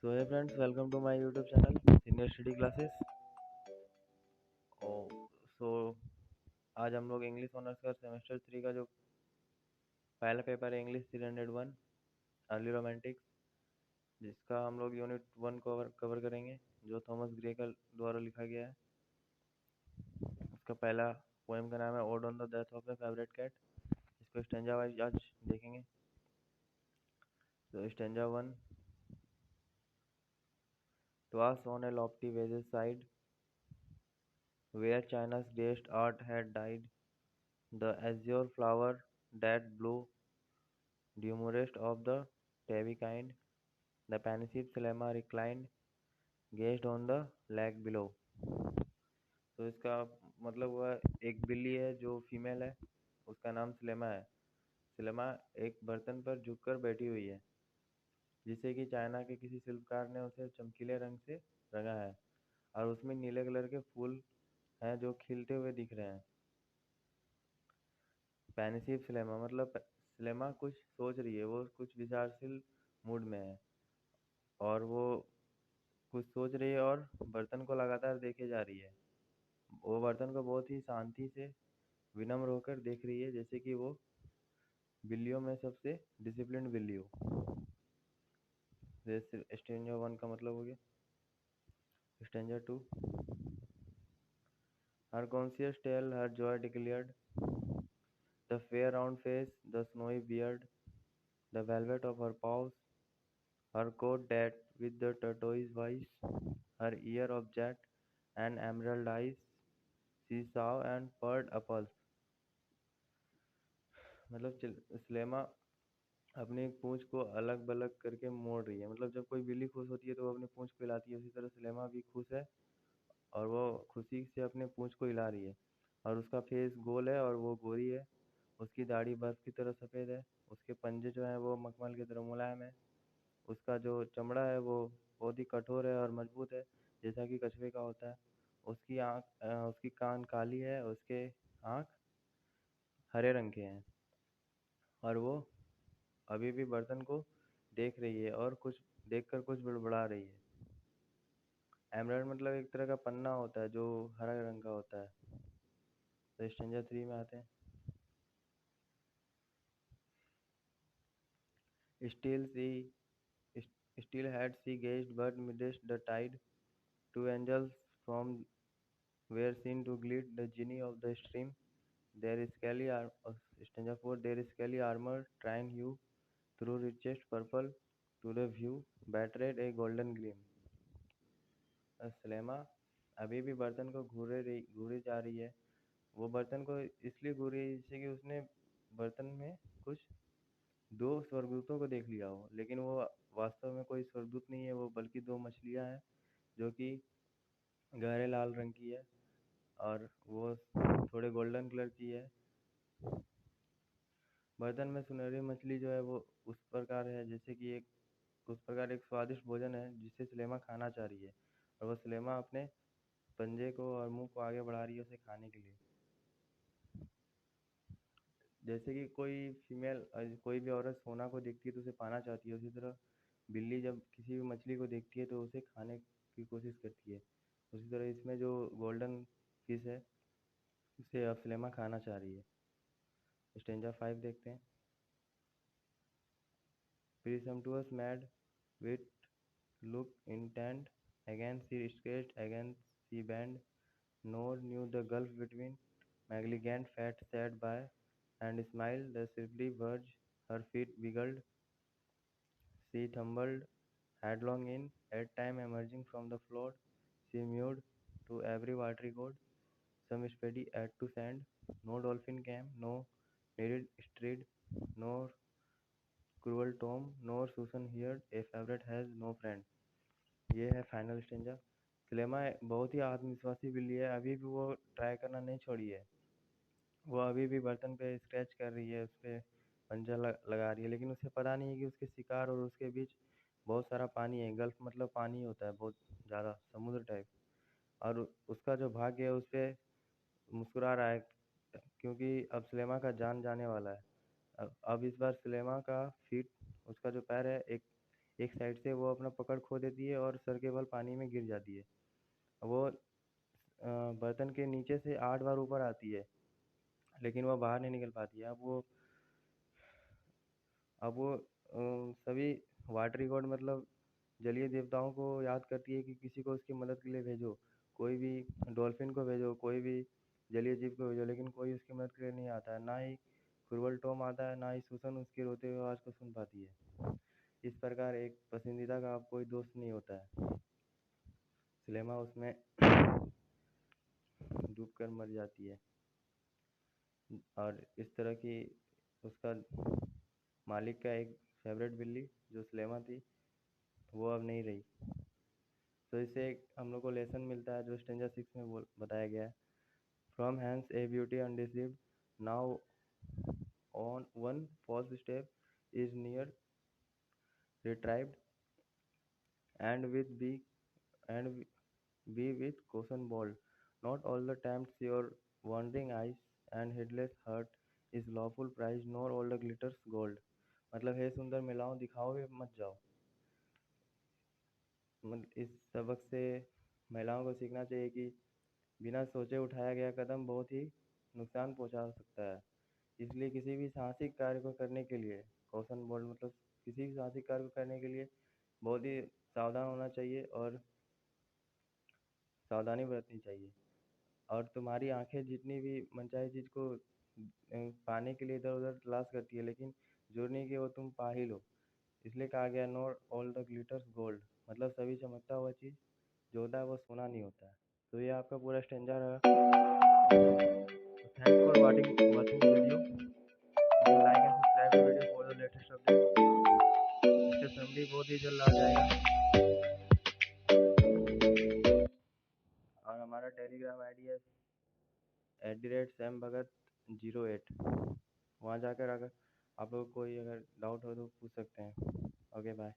So hey friends, welcome to my YouTube channel Senior Study Classes। और सो आज हम लोग इंग्लिश ऑनर्स का सेमेस्टर 3 का जो पहला पेपर है इंग्लिश 301 अर्ली रोमांटिक्स, जिसका हम लोग यूनिट 1 कवर करेंगे, जो थॉमस ग्रे का द्वारा लिखा गया है। उसका पहला पोएम का नाम है ode on the death of a favourite cat. इसको स्टेंजा वाइज आज देखेंगे। तो stanza 1। Twas on a lofty wage's side, where China's greatest art had died, the azure flower that blew, demurest of the tabby kind, the pensive Selema reclined, gazed on the lake below। तो इसका मतलब हुआ, एक बिल्ली है जो female है, उसका नाम सिलेमा है। सिलेमा एक बर्तन पर झुककर बैठी हुई है, जिसे कि चाइना के किसी शिल्पकार ने उसे चमकीले रंग से रंगा है, और उसमें नीले कलर के फूल हैं जो खिलते हुए दिख रहे हैं। पेनिसिव सिलेमा मतलब सिलेमा कुछ सोच रही है, वो कुछ विचारशील मूड में है, और वो कुछ सोच रही है और बर्तन को लगातार देखे जा रही है। वो बर्तन को बहुत ही शांति से विनम्र होकर देख रही है, जैसे कि वो बिल्लियों में सबसे डिसिप्लिन्ड बिल्ली हो। जैसे स्टेंजा 1 का मतलब हो गया। Stanza 2। Her conscious tail her joy declared, the fair round face, the snowy beard, the velvet of her paws, her coat that with the tortoise voice, her ear of jet and emerald eyes, she saw and purred apples। मतलब स्लेमा अपनी पूंछ को अलग बलग करके मोड़ रही है। मतलब जब कोई बिल्ली खुश होती है तो वो अपनी पूंछ को हिलाती है, उसी तरह स्लेमा भी खुश है और वो खुशी से अपने पूंछ को हिला रही है। और उसका फेस गोल है और वो गोरी है। उसकी दाढ़ी बर्फ की तरह सफ़ेद है। उसके पंजे जो हैं वो मखमल की तरह मुलायम है। उसका जो चमड़ा है वो बहुत ही कठोर है और मजबूत है, जैसा कि कछुए का होता है। उसकी कान काली है, उसके आँख हरे रंग के हैं, और वो अभी भी बर्तन को देख रही है और कुछ देखकर कुछ बड़बड़ा रही है। एमराल्ड मतलब एक तरह का पन्ना होता है जो हरा रंग का होता है। तो स्टेंजा 3 में आते हैं। Still she still had she gazed, but midst the tide, two angels from were seen to glide the genie of the stream. Their scaly stanza 4, their scaly armor trying hue through richest purple to the view, battered a golden gleam। सलेमा अभी भी बर्तन को घूरे जा रही है। वो बर्तन को इसलिए घूर रही है जिससे कि उसने बर्तन में कुछ दो स्वर्गदूतों को देख लिया हो, लेकिन वो वास्तव में कोई स्वर्गदूत नहीं है, वो बल्कि दो मछलियां हैं जो कि गहरे लाल रंग की है और वो थोड़े गोल्डन कलर की है। बर्तन में सुनहरी मछली जो है वो उस प्रकार है जैसे कि उस प्रकार एक स्वादिष्ट भोजन है जिसे सलेमा खाना चाह रही है, और वो सलेमा अपने पंजे को और मुंह को आगे बढ़ा रही है उसे खाने के लिए। जैसे कि कोई भी औरत सोना को देखती है तो उसे पाना चाहती है, उसी तरह बिल्ली जब किसी भी मछली को देखती है तो उसे खाने की कोशिश करती है। उसी तरह इसमें जो गोल्डन फिश है उसे अब सलेमा खाना चाह रही है। स्टेंजा 5 देखते हैं। Presumptuous mad wit looked intent, again she stretched, again she bent, nor knew the gulf between. Malignant fat sat by and smiled, the swiftly verge her feet wiggled. She tumbled headlong in, at time emerging from the flood. She mewed to every watery god, some spady add to sand. No dolphin came, no needed strayed, nor cruel Tom, nor Susan heard, a favorite has no friend। ये है final stanza. क्लेमा बहुत ही आत्मविश्वासी बिल्ली है, अभी भी वो try करना नहीं छोड़ी है। वो अभी भी बर्तन पे स्क्रैच कर रही है, उस पर पंजा लगा रही है, लेकिन उसे पता नहीं है कि उसके शिकार और उसके बीच बहुत सारा पानी है। गल्फ मतलब पानी होता है, बहुत ज़्यादा समुद्र टाइप। और उसका जो भाग्य है उस पर मुस्कुरा रहा है, क्योंकि अब सलेमा का जान जाने वाला है। अब इस बार सलेमा का फीट, उसका जो पैर है, एक एक साइड से वो अपना पकड़ खो देती है और सर के बल पानी में गिर जाती है। वो बर्तन के नीचे से 8 बार ऊपर आती है, लेकिन वह बाहर नहीं निकल पाती है। अब वो सभी वाटर गॉड मतलब जलीय देवताओं को याद करती है कि किसी को उसकी मदद के लिए भेजो, कोई भी डॉल्फिन को भेजो, कोई भी जलीय जीव को भेजो, लेकिन कोई उसकी मदद के लिए नहीं आता है। ना ही कुरवल टॉम आता है, ना ही सूसन उसके रोते हुए आवाज़ को सुन पाती है। इस प्रकार एक पसंदीदा का अब कोई दोस्त नहीं होता है। सुलेमा उसमें डूब कर मर जाती है। और इस तरह की उसका मालिक का एक फेवरेट बिल्ली जो सुलेमा थी, वो अब नहीं रही। तो इससे एक हम लोग को लेसन मिलता है जो स्ट्रेंजर सिक्स में बताया गया है। From hence a beauty undeceived, now on one false step is near retrieved, and with be and be with caution bold. Not all the tempts your wandering eyes, and heedless heart is lawful prize, nor all the glitters gold. मतलब हे सुंदर मिलाओ दिखाओगे मत जाओ। इस सबक से महिलाओं को सीखना चाहिए कि बिना सोचे उठाया गया कदम बहुत ही नुकसान पहुंचा सकता है। इसलिए किसी भी साहसिक कार्य को करने के लिए कॉशन बोल्ड मतलब किसी भी साहसिक कार्य को करने के लिए बहुत ही सावधान होना चाहिए और सावधानी बरतनी चाहिए। और तुम्हारी आंखें जितनी भी मनचाही चीज़ को पाने के लिए इधर उधर तलाश करती है, लेकिन जरूरी नहीं कि वो तुम पा ही लो। इसलिए कहा गया not all the glitters gold, मतलब सभी चमकता हुआ चीज़ जो होता है वो सोना नहीं होता है। तो ये आपका पूरा स्टेंजा रहा। Thanks for watching the video. Do like and subscribe the video for the latest update. इसका समरी बहुत ही जल्द आ जाएगा। और हमारा टेलीग्राम आईडी है @SamBhagat08। वहाँ जाकर अगर आप लोग कोई अगर डाउट हो तो पूछ सकते हैं। Okay bye.